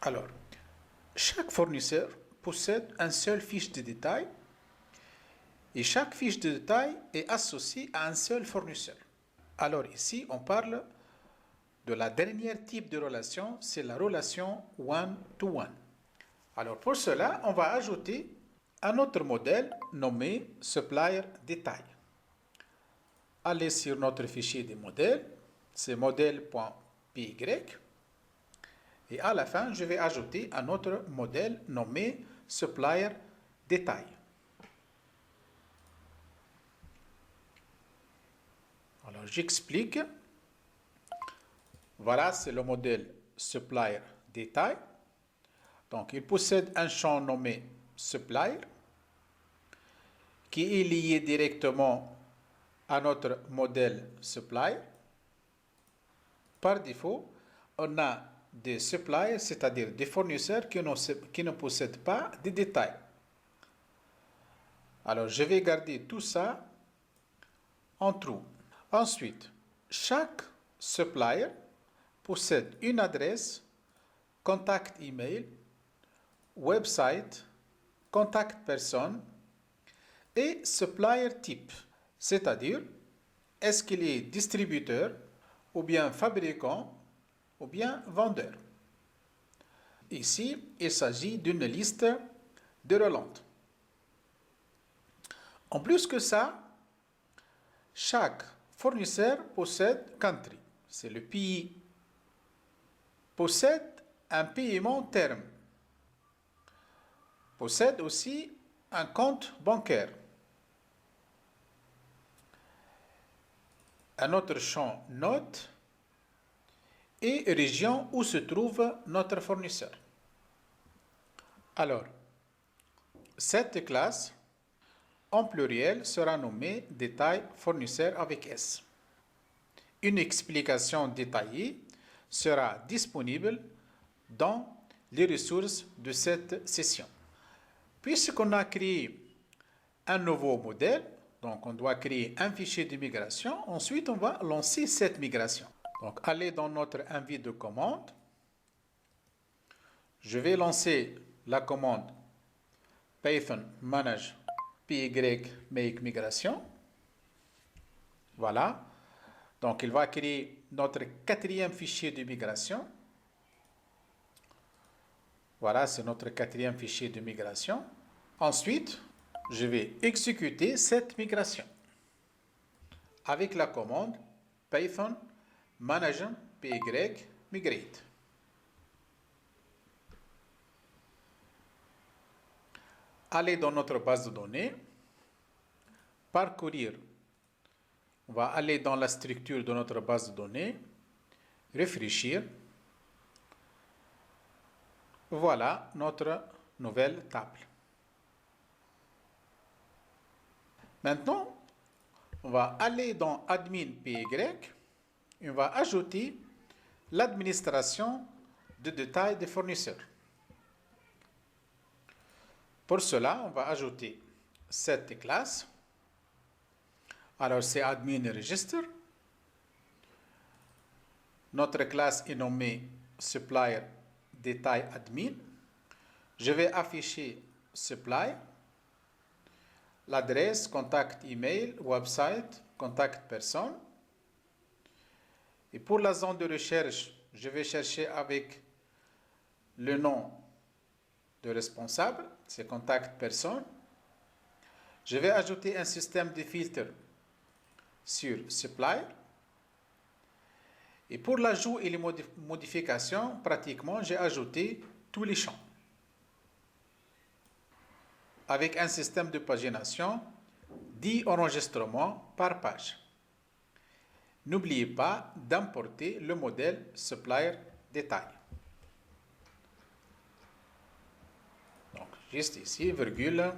Alors, chaque fournisseur possède un seul fiche de détail et chaque fiche de détail est associée à un seul fournisseur. Alors ici, on parle de la dernière type de relation, c'est la relation one-to-one. Alors pour cela, on va ajouter un autre modèle nommé supplier détail. Allez sur notre fichier des modèles, c'est modèle.py. Et à la fin, je vais ajouter un autre modèle nommé supplier détail. Alors j'explique. Voilà, c'est le modèle supplier détail. Donc il possède un champ nommé supplier qui est lié directement à notre modèle supplier. Par défaut, on a des suppliers, c'est-à-dire des fournisseurs qui ne possèdent pas de détails. Alors, je vais garder tout ça en true. Ensuite, chaque supplier possède une adresse, contact email, website, contact personne et supplier type, c'est-à-dire est-ce qu'il est distributeur ou bien fabricant ou bien vendeur. Ici, il s'agit d'une liste de relantes. En plus que ça, chaque fournisseur possède country, c'est le pays, possède un paiement terme, possède aussi un compte bancaire. Un autre champ note et région où se trouve notre fournisseur. Alors, cette classe en pluriel sera nommée détail fournisseur avec S. Une explication détaillée sera disponible dans les ressources de cette session. Puisqu'on a créé un nouveau modèle, donc on doit créer un fichier de migration, ensuite on va lancer cette migration. Donc allez dans notre envie de commande. Je vais lancer la commande Python manage py make migration. Voilà. Donc il va créer notre quatrième fichier de migration. Voilà, c'est notre quatrième fichier de migration. Ensuite, je vais exécuter cette migration avec la commande Python manage py migrate. Aller dans notre base de données, parcourir, on va aller dans la structure de notre base de données, réfléchir. Voilà notre nouvelle table. Maintenant, on va aller dans admin py et on va ajouter l'administration de détail des fournisseurs. Pour cela, on va ajouter cette classe. Alors, c'est admin register. Notre classe est nommée supplier détail admin. Je vais afficher supply, l'adresse, contact email, website, contact personne. Et pour la zone de recherche, je vais chercher avec le nom de responsable, c'est contact personne. Je vais ajouter un système de filtre sur supply. Et pour l'ajout et les modifications, pratiquement, j'ai ajouté tous les champs. Avec un système de pagination, 10 enregistrements par page. N'oubliez pas d'importer le modèle supplier détail. Donc, juste ici, virgule,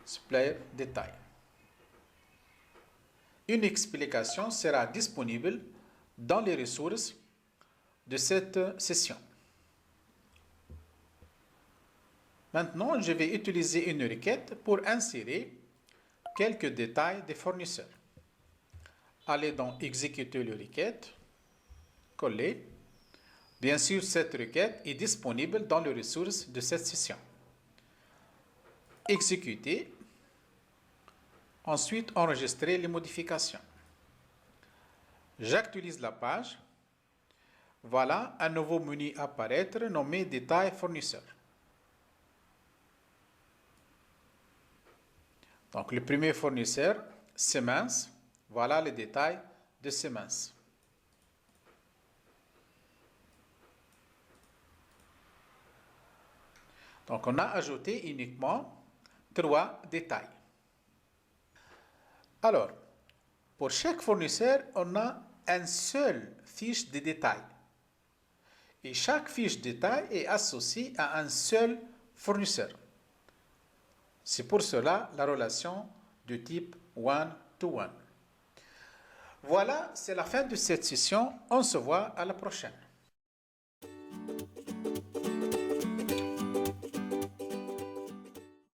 supplier détail. Une explication sera disponible dans les ressources de cette session. Maintenant, je vais utiliser une requête pour insérer quelques détails des fournisseurs. Allez dans exécuter le requête, coller. Bien sûr, cette requête est disponible dans les ressources de cette session. Exécuter. Ensuite, enregistrer les modifications. J'actualise la page. Voilà un nouveau menu apparaître nommé Détails fournisseurs. Donc, le premier fournisseur, Siemens. Voilà les détails de Siemens. Donc, on a ajouté uniquement 3 détails. Alors, pour chaque fournisseur, on a une seule fiche de détail. Et chaque fiche de détail est associée à un seul fournisseur. C'est pour cela la relation de type one-to-one. Voilà, c'est la fin de cette session. On se voit à la prochaine.